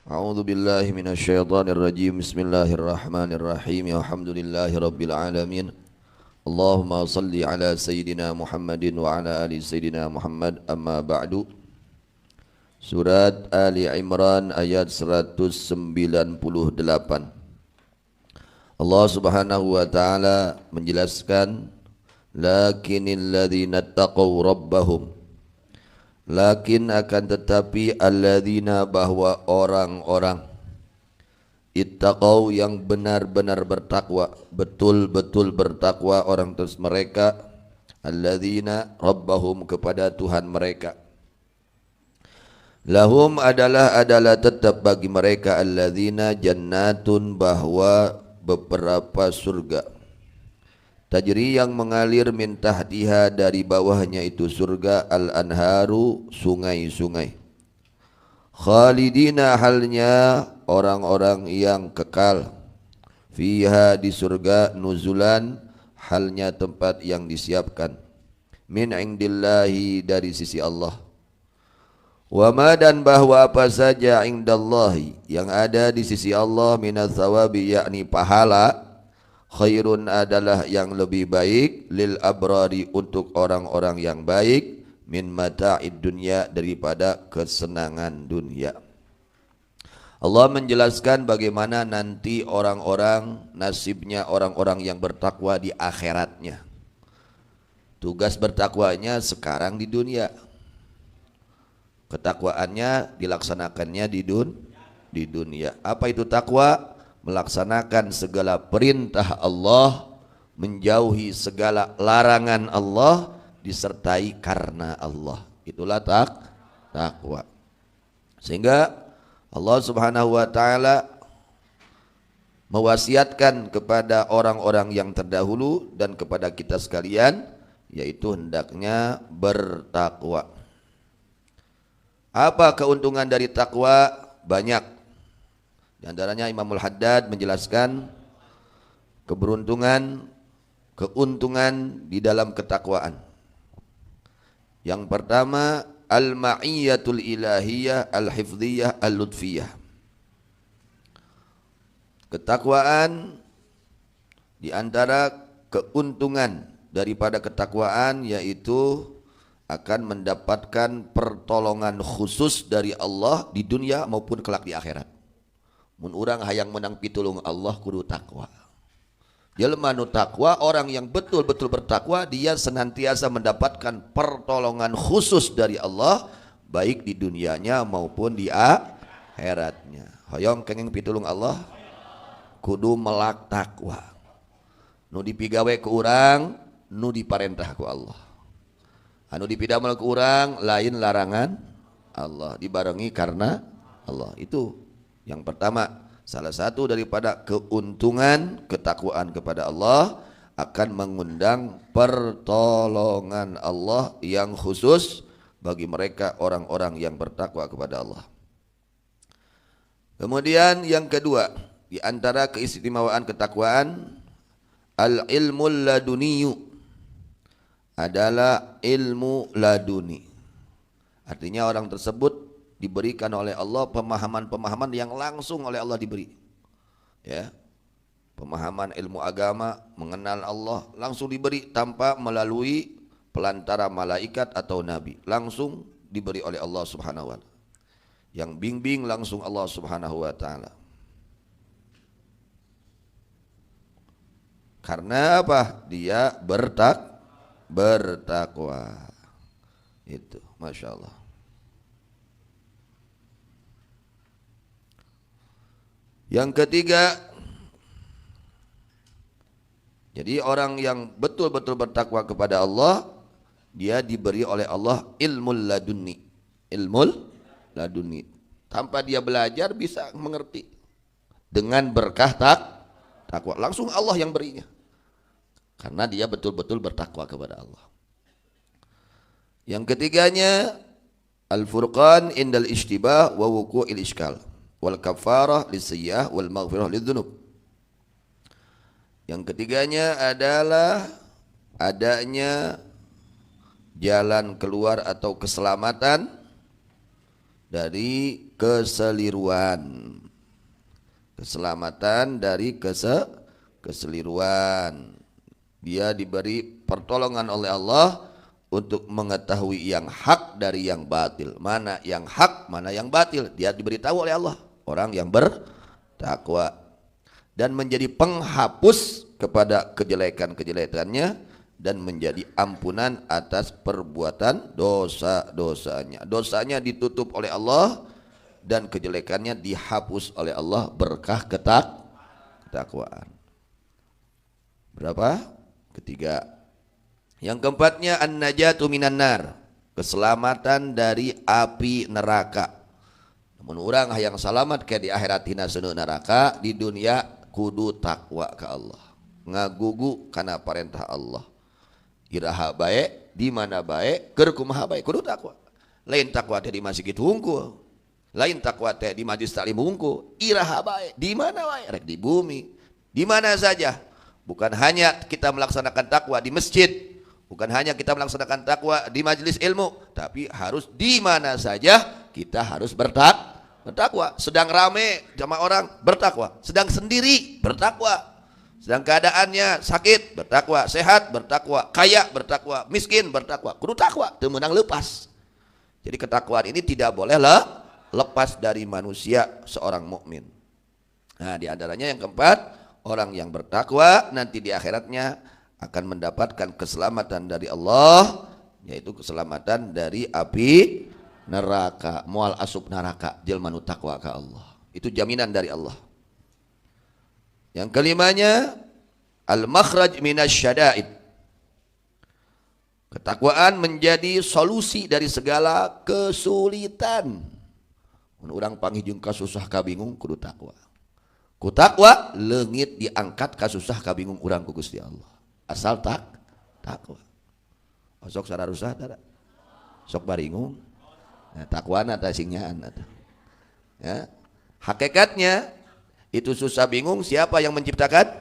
A'udzu billahi minasyaitonir rajim. Bismillahirrahmanirrahim. Alhamdulillahi rabbil alamin. Allahumma salli ala sayyidina Muhammadin wa ala ali sayyidina Muhammad. Amma ba'du. Surat Ali Imran ayat 198. Allah Subhanahu wa taala menjelaskan, lakinnal ladzina taqaw rabbahum, lakin akan tetapi alladzina, bahwa orang-orang ittaqau yang benar-benar bertakwa, betul-betul bertakwa orang terus mereka, alladzina rabbahum kepada Tuhan mereka, lahum adalah tetap bagi mereka, alladzina jannatun, bahwa beberapa surga, tajri yang mengalir min tahtiha, dari bawahnya itu surga, al-anharu, sungai-sungai, khalidina, halnya orang-orang yang kekal, fiha, di surga, nuzulan, halnya tempat yang disiapkan, min indillahi, dari sisi Allah, wa ma, dan bahwa apa saja, indallahi, yang ada di sisi Allah, minaz thawabi, yakni pahala, khairun, adalah yang lebih baik, lil abrari, untuk orang-orang yang baik, min mata'id dunya, daripada kesenangan dunia. Allah menjelaskan bagaimana nanti orang-orang, nasibnya orang-orang yang bertakwa di akhiratnya. Tugas bertakwanya sekarang di dunia, ketakwaannya dilaksanakannya di dunia. Apa itu takwa? Melaksanakan segala perintah Allah, menjauhi segala larangan Allah, disertai karena Allah. Itulah takwa. Sehingga Allah Subhanahu wa taala mewasiatkan kepada orang-orang yang terdahulu dan kepada kita sekalian, yaitu hendaknya bertakwa. Apa keuntungan dari takwa? Banyak. Di antaranya Imamul Haddad menjelaskan keuntungan di dalam ketakwaan. Yang pertama, al-ma'iyyatul ilahiyah al-hifdhiyah al-lutfiyah. Ketakwaan, di antara keuntungan daripada ketakwaan, yaitu akan mendapatkan pertolongan khusus dari Allah di dunia maupun kelak di akhirat. Mun urang hayang menang pitulung Allah kudu takwa. Jelema nu takwa, orang yang betul-betul bertakwa, dia senantiasa mendapatkan pertolongan khusus dari Allah, baik di dunianya maupun di akhiratnya. Hoyong kenging pitulung Allah, kudu melak takwa. Nu dipigawe ku urang, nu diparentah ku Allah. Anu dipidamel ku urang, lain larangan Allah, dibarengi karena Allah. Itu yang pertama. Salah satu daripada keuntungan ketakwaan kepada Allah, akan mengundang pertolongan Allah yang khusus bagi mereka orang-orang yang bertakwa kepada Allah. Kemudian yang kedua, di antara keistimewaan ketakwaan, al-ilmul laduniyu, adalah ilmu laduni. Artinya orang tersebut diberikan oleh Allah pemahaman-pemahaman yang langsung oleh Allah diberi. Ya. Pemahaman ilmu agama, mengenal Allah, langsung diberi tanpa melalui pelantara malaikat atau nabi. Langsung diberi oleh Allah Subhanahu wa taala. Yang bimbing langsung Allah Subhanahu wa taala. Karena apa? Dia bertakwa. Itu, Masya Allah. Yang ketiga, jadi orang yang betul-betul bertakwa kepada Allah, dia diberi oleh Allah ilmul laduni. Ilmul laduni. Tanpa dia belajar bisa mengerti. Dengan berkah takwa. Langsung Allah yang berinya. Karena dia betul-betul bertakwa kepada Allah. Yang ketiganya, al-furqan indal ishtibah wa wuqu'il iskal, wal kafarah lisayyah wal maghfirah lidzunub. Yang ketiganya adalah adanya jalan keluar atau keselamatan dari keseliruan. keselamatan dari keseliruan. Dia diberi pertolongan oleh Allah untuk mengetahui yang hak dari yang batil. Mana yang hak, mana yang batil. Dia diberitahu oleh Allah. Orang yang bertakwa. Dan menjadi penghapus kepada kejelekan-kejelekannya. Dan menjadi ampunan atas perbuatan dosa-dosanya. Dosanya ditutup oleh Allah. Dan kejelekannya dihapus oleh Allah berkah ketakwaan. Berapa? Ketiga. Yang keempatnya an-najatu minan nar, keselamatan dari api neraka. Namun orang yang selamat ke di akhirat tina seuneu neraka, di dunia kudu takwa ke Allah. Ngagugu kana perintah Allah. Iraha bae, di mana bae, keur kumaha bae, kudu takwa. Lain takwa teh di masjid hungkul. Lain takwa teh di majlis taklim hungkul. Iraha bae, di mana bae, rek di bumi. Di mana saja. Bukan hanya kita melaksanakan takwa di masjid, bukan hanya kita melaksanakan takwa di majelis ilmu, tapi harus di mana saja kita harus bertakwa. Sedang rame sama orang bertakwa, sedang sendiri bertakwa, sedang keadaannya sakit bertakwa, sehat bertakwa, kaya bertakwa, miskin bertakwa, kudu takwa, teu meunang lepas. Jadi ketakwaan ini tidak boleh lepas dari manusia seorang mukmin. Nah, di antaranya yang keempat, orang yang bertakwa nanti di akhiratnya akan mendapatkan keselamatan dari Allah, yaitu keselamatan dari api neraka. Moal asup neraka jelema nu takwa ka Allah. Itu jaminan dari Allah. Yang kelimanya al-makhraj minasyada'id. Ketakwaan menjadi solusi dari segala kesulitan. Mun urang panggih jeung kasusah kabingung kudu takwa. Ku takwa leungit diangkat kasusah kabingung urang ku Gusti Allah. Asal takwa. Sok sararusah tara. Sok baringung. Nah, takwana teh singnyaan atuh. Ya. Hakikatnya itu susah bingung siapa yang menciptakan?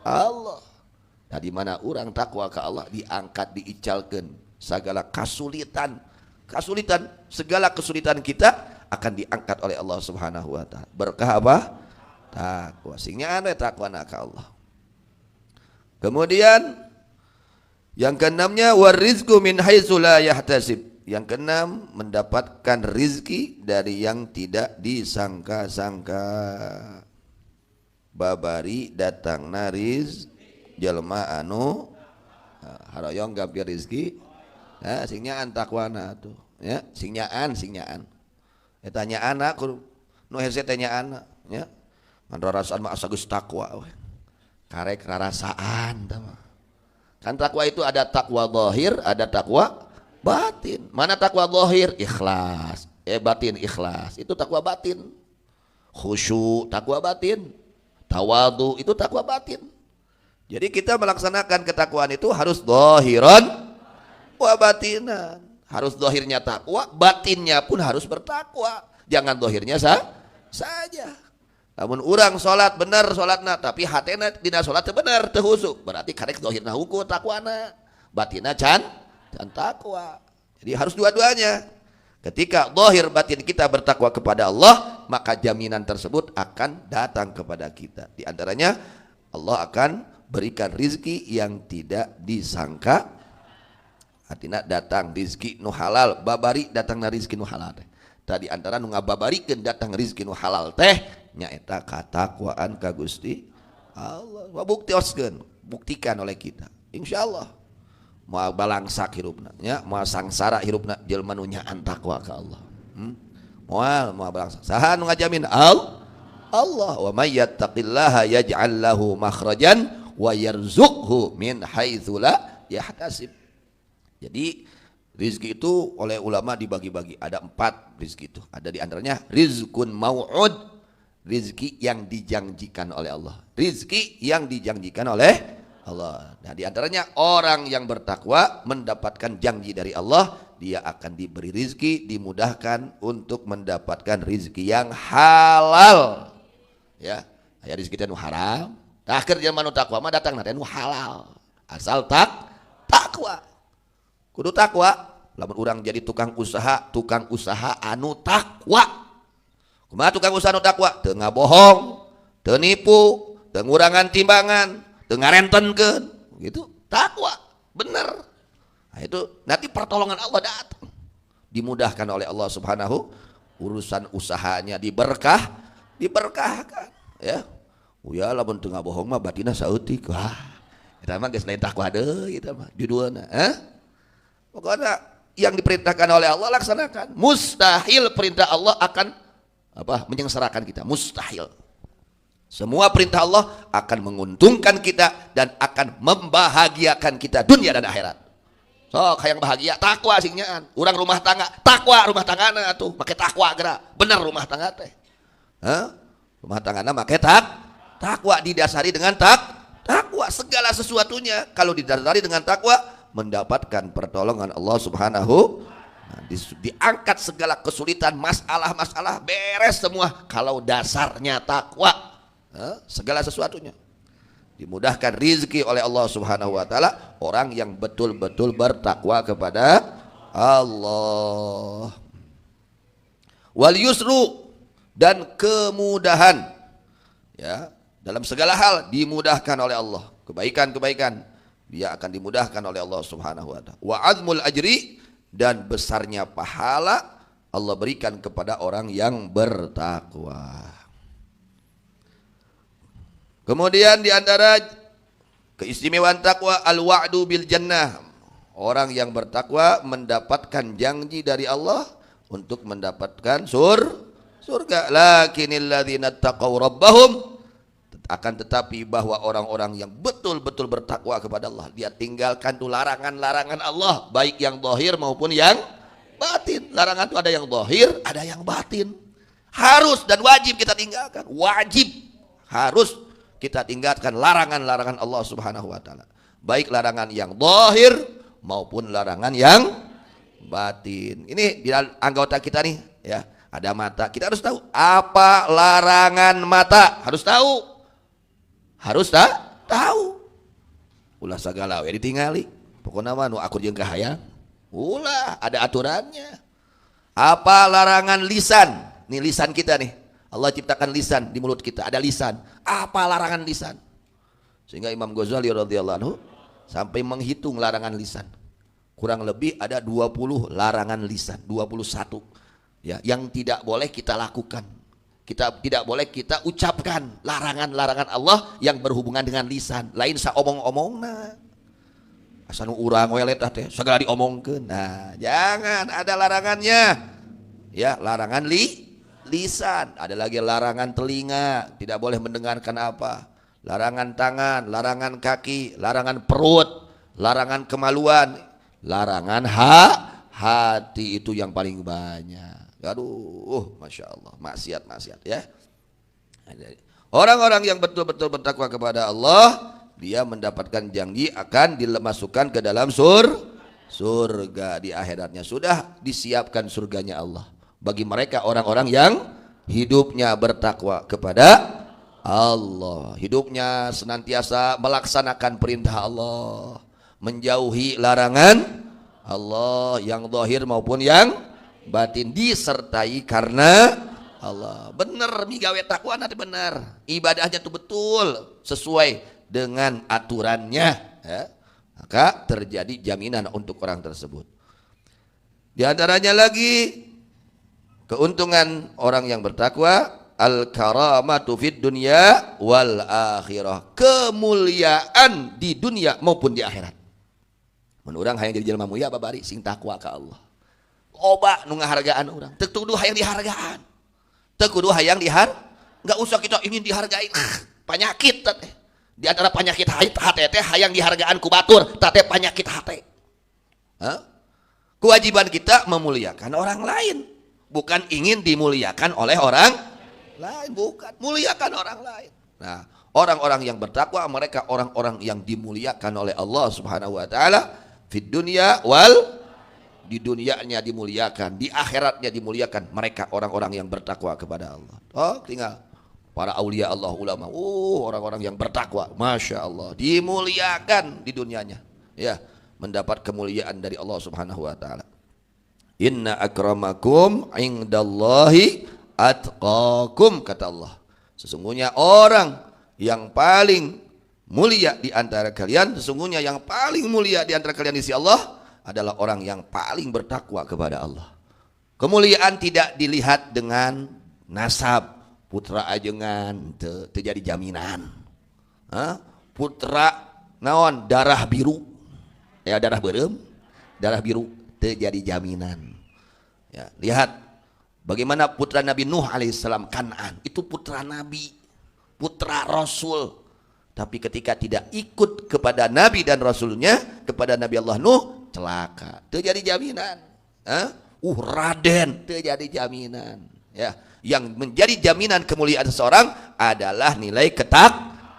Allah. Nah, di mana urang takwa ke Allah diangkat diicalkeun segala kesulitan, segala kesulitan kita akan diangkat oleh Allah Subhanahu wa taala. Berkah apa? Takwa. Singnyaan we takwa ka Allah. Kemudian yang keenamnya warizqu min haitsu la yahtasib. Yang keenam mendapatkan rizki dari yang tidak disangka-sangka. Babari datang nariz jelema anu haroyong gampir rizki. Nah, singnyaan takwana tuh ya, singnyaan. Tanya anak nu hese tanya anak ya. Ngan rarasaan mah asa geus takwa we. Karek rarasaan tah mah. Kan takwa itu ada takwa zahir, ada takwa batin. Mana takwa zahir? Ikhlas. Batin ikhlas. Itu takwa batin. Khusyuk takwa batin. Tawadhu itu takwa batin. Jadi kita melaksanakan ketakwaan itu harus zahiran wa batinan. Harus zahirnya takwa, batinnya pun harus bertakwa. Jangan zahirnya saja. Namun orang sholat bener sholatna, tapi hatena dina sholat bener teu husuk, berarti karek zahirna hukum takwana, batinna can takwa. Jadi harus dua-duanya. Ketika zahir batin kita bertakwa kepada Allah, maka jaminan tersebut akan datang kepada kita. Di antaranya Allah akan berikan rizki yang tidak disangka. Artinya datang rizki nu halal, babari datang na rizki nu halal teh. Tadi antara nu ngababarikeun datang rizki nu halal teh nyaeta katakwaan ka Gusti Allah. Buktikan oleh kita. Insyaallah moal balangsak hirupna nya, moal sangsara hirupna jelema nu nyaan takwa ka Allah. Moal balangsak. Saha nu ngajamin? Allah. Wa may yattaqillaha yaj'al lahu makhrajan wa yarzuqhu min haitsu la yahtasib. Jadi rizki itu oleh ulama dibagi-bagi. Ada 4 rizki itu. Ada di antaranya rizkun mau'ud, rizki yang dijanjikan oleh Allah. Rizki yang dijanjikan oleh Allah. Nah, di antaranya orang yang bertakwa mendapatkan janji dari Allah, dia akan diberi rizki, dimudahkan untuk mendapatkan rizki yang halal. Ya, aya rizki teh nu haram. Terakhir jelema nu takwa mah datang teh nu halal. Asal takwa. Kudu takwa. Lamun urang jadi tukang usaha anu takwa. Kumaha tukang usaha anu takwa? Teu ngabohong, teu nipu, teu ngurangan timbangan, teu ngarentenkeun, gitu. Takwa, bener. Nah, itu nanti pertolongan Allah datang. Dimudahkan oleh Allah Subhanahu, urusan usahanya diberkahkan, ya. Uya lamun teu ngabohong mah batina saeutik. Wah, eta mah geus lain takwa deui eta mah judulna, Pokoknya yang diperintahkan oleh Allah laksanakan. Mustahil perintah Allah akan menyengsarakan kita, mustahil. Semua perintah Allah akan menguntungkan kita dan akan membahagiakan kita dunia dan akhirat. So, yang bahagia takwa singnyaan. Urang rumah tangga, takwa rumah tanggana atuh, make takwa geura. Bener rumah tangga teh. Rumah tanggana make takwa, didasari dengan takwa segala sesuatunya. Kalau didasari dengan takwa, mendapatkan pertolongan Allah Subhanahu. Diangkat segala kesulitan, masalah beres semua kalau dasarnya takwa. Segala sesuatunya dimudahkan rizki oleh Allah Subhanahu wa taala orang yang betul-betul bertakwa kepada Allah. Wal yusru, dan kemudahan, ya, dalam segala hal dimudahkan oleh Allah. Kebaikan dia akan dimudahkan oleh Allah Subhanahu wa taala. Wa azmul ajri, dan besarnya pahala Allah berikan kepada orang yang bertakwa. Kemudian di antara keistimewaan takwa al-wa'du bil jannah. Orang yang bertakwa mendapatkan janji dari Allah untuk mendapatkan surga. Lakinnal ladzina taqaw rabbahum, akan tetapi bahwa orang-orang yang betul-betul bertakwa kepada Allah, dia tinggalkan tuh larangan-larangan Allah, baik yang zahir maupun yang batin. Larangan itu ada yang zahir, ada yang batin. Harus dan wajib kita tinggalkan. Wajib, harus kita tinggalkan larangan-larangan Allah Subhanahu wa taala. Baik larangan yang zahir maupun larangan yang batin. Ini di anggota kita nih, ya, ada mata. Kita harus tahu apa larangan mata. Harus tahu. Ulah sagala we ditingali. Pokona mah nu akur jeung kahayang. Ulah ada aturannya. Apa larangan lisan? Nih lisan kita nih. Allah ciptakan lisan di mulut kita, ada lisan. Apa larangan lisan? Sehingga Imam Ghazali radhiyallahu anhu sampai menghitung larangan lisan. Kurang lebih ada 20 larangan lisan, 21. Ya, yang tidak boleh kita lakukan. Tidak boleh kita ucapkan larangan-larangan Allah yang berhubungan dengan lisan. Lain saomong-omongna. Asa nu urang we letah teh segala diomongkeun. Nah, jangan, ada larangannya. Ya, larangan lisan. Ada lagi larangan telinga, tidak boleh mendengarkan apa. Larangan tangan, larangan kaki, larangan perut, larangan kemaluan, larangan hati, itu yang paling banyak. Aduh, masya Allah, maksiat ya. Orang-orang yang betul-betul bertakwa kepada Allah, dia mendapatkan janji akan dimasukkan ke dalam surga di akhiratnya. Sudah disiapkan surganya Allah bagi mereka orang-orang yang hidupnya bertakwa kepada Allah. Hidupnya senantiasa melaksanakan perintah Allah, menjauhi larangan Allah yang zahir maupun yang batin, disertai karena Allah. Bener migawe takwa nanti benar, ibadahnya itu betul sesuai dengan aturannya, ya, maka terjadi jaminan untuk orang tersebut. Di antaranya lagi keuntungan orang yang bertakwa, al-karamatu fid dunya wal akhirah, kemuliaan di dunia maupun di akhirat. Mun urang hayang jadi jelema mulia babari sing takwa ka Allah. Loba nu ngahargaan urang, teu kudu hayang dihargaan. Teu kudu hayang enggak usah kita ingin dihargai. Penyakit teh. Di antara penyakit hati teh hayang dihargaan ku batur, teh penyakit hati. Kewajiban kita memuliakan orang lain, bukan ingin dimuliakan oleh orang lain, bukan, muliakan orang lain. Nah, orang-orang yang bertakwa mereka orang-orang yang dimuliakan oleh Allah Subhanahu wa taala fid dunya di dunianya dimuliakan, di akhiratnya dimuliakan. Mereka orang-orang yang bertakwa kepada Allah. Oh, tinggal para aulia Allah, ulama, orang-orang yang bertakwa, masya Allah, dimuliakan di dunianya, ya, mendapat kemuliaan dari Allah Subhanahu wa taala. Inna akramakum indallahi atqakum, kata Allah. Sesungguhnya orang yang paling mulia di antara kalian, sesungguhnya yang paling mulia di antara kalian di sisi Allah adalah orang yang paling bertakwa kepada Allah. Kemuliaan tidak dilihat dengan nasab, putra ajengan terjadi jaminan. Putra naon darah biru, ya darah berem, darah biru terjadi jaminan. Ya, lihat bagaimana putra Nabi Nuh alaihissalam, Kan'an, itu putra Nabi, putra Rasul. Tapi ketika tidak ikut kepada Nabi dan Rasulnya, kepada Nabi Allah Nuh, celaka, terjadi jaminan. Raden, terjadi jaminan. Ya, yang menjadi jaminan kemuliaan seseorang adalah nilai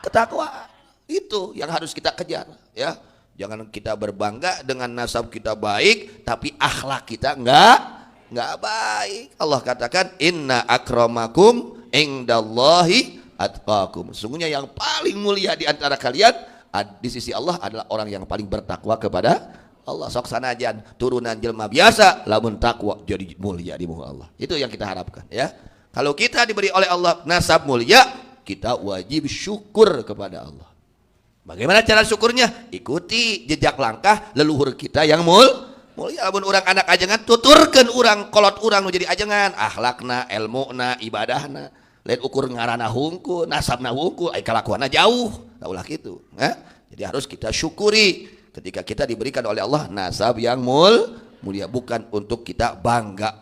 ketakwaan. Itu yang harus kita kejar. Ya, jangan kita berbangga dengan nasab kita baik, tapi akhlak kita enggak baik. Allah katakan, inna akramakum indallahi atqakum. Sesungguhnya yang paling mulia di antara kalian di sisi Allah adalah orang yang paling bertakwa kepada Allah. Sok sanajan turunan jelma biasa, lamun takwa jadi mulia di muka Allah. Itu yang kita harapkan, ya. Kalau kita diberi oleh Allah nasab mulia, kita wajib syukur kepada Allah. Bagaimana cara syukurnya? Ikuti jejak langkah leluhur kita yang mulia. Lamun urang anak ajengan, tuturkeun urang kolot urang nu jadi ajengan, akhlakna, ilmuna, ibadahna. Lain ukur ngarana hungkul, nasabna hungkul, kalakuanna jauh, taulah gitu. Jadi harus kita syukuri ketika kita diberikan oleh Allah nasab yang mulia, bukan untuk kita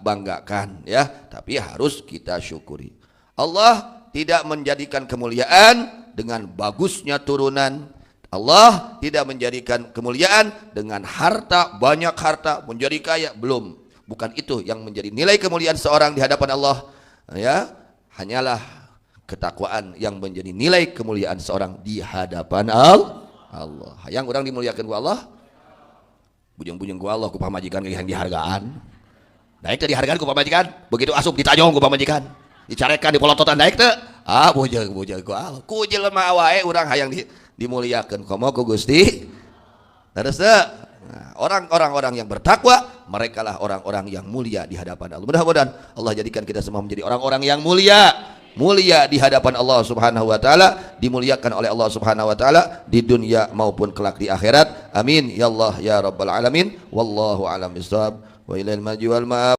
banggakan, ya, tapi harus kita syukuri. Allah tidak menjadikan kemuliaan dengan bagusnya turunan. Allah tidak menjadikan kemuliaan dengan harta, banyak harta, menjadi kaya, belum. Bukan itu yang menjadi nilai kemuliaan seorang di hadapan Allah, ya. Hanyalah ketakwaan yang menjadi nilai kemuliaan seorang di hadapan Allah. Yang orang dimuliakan ku Allah, bujang-bujang ku Allah, ku pamajikan yang dihargaan. Naik teh dihargaan ku pamajikan, begitu asup ditajong ku pamajikan, dicarekan di polototan naik teh, bujang-bujang ku Allah. Ku jelema wae urang hayang dimuliakan komo ku Gusti. Terus orang-orang yang bertakwa, mereka lah orang-orang yang mulia di hadapan Allah. Mudah-mudahan Allah jadikan kita semua menjadi orang-orang yang mulia di hadapan Allah Subhanahu wa taala, dimuliakan oleh Allah Subhanahu wa taala di dunia maupun kelak di akhirat. Amin ya Allah ya rabbal alamin. Wallahu a'lam bishawab. Wa ilal majdi wal ma'ab.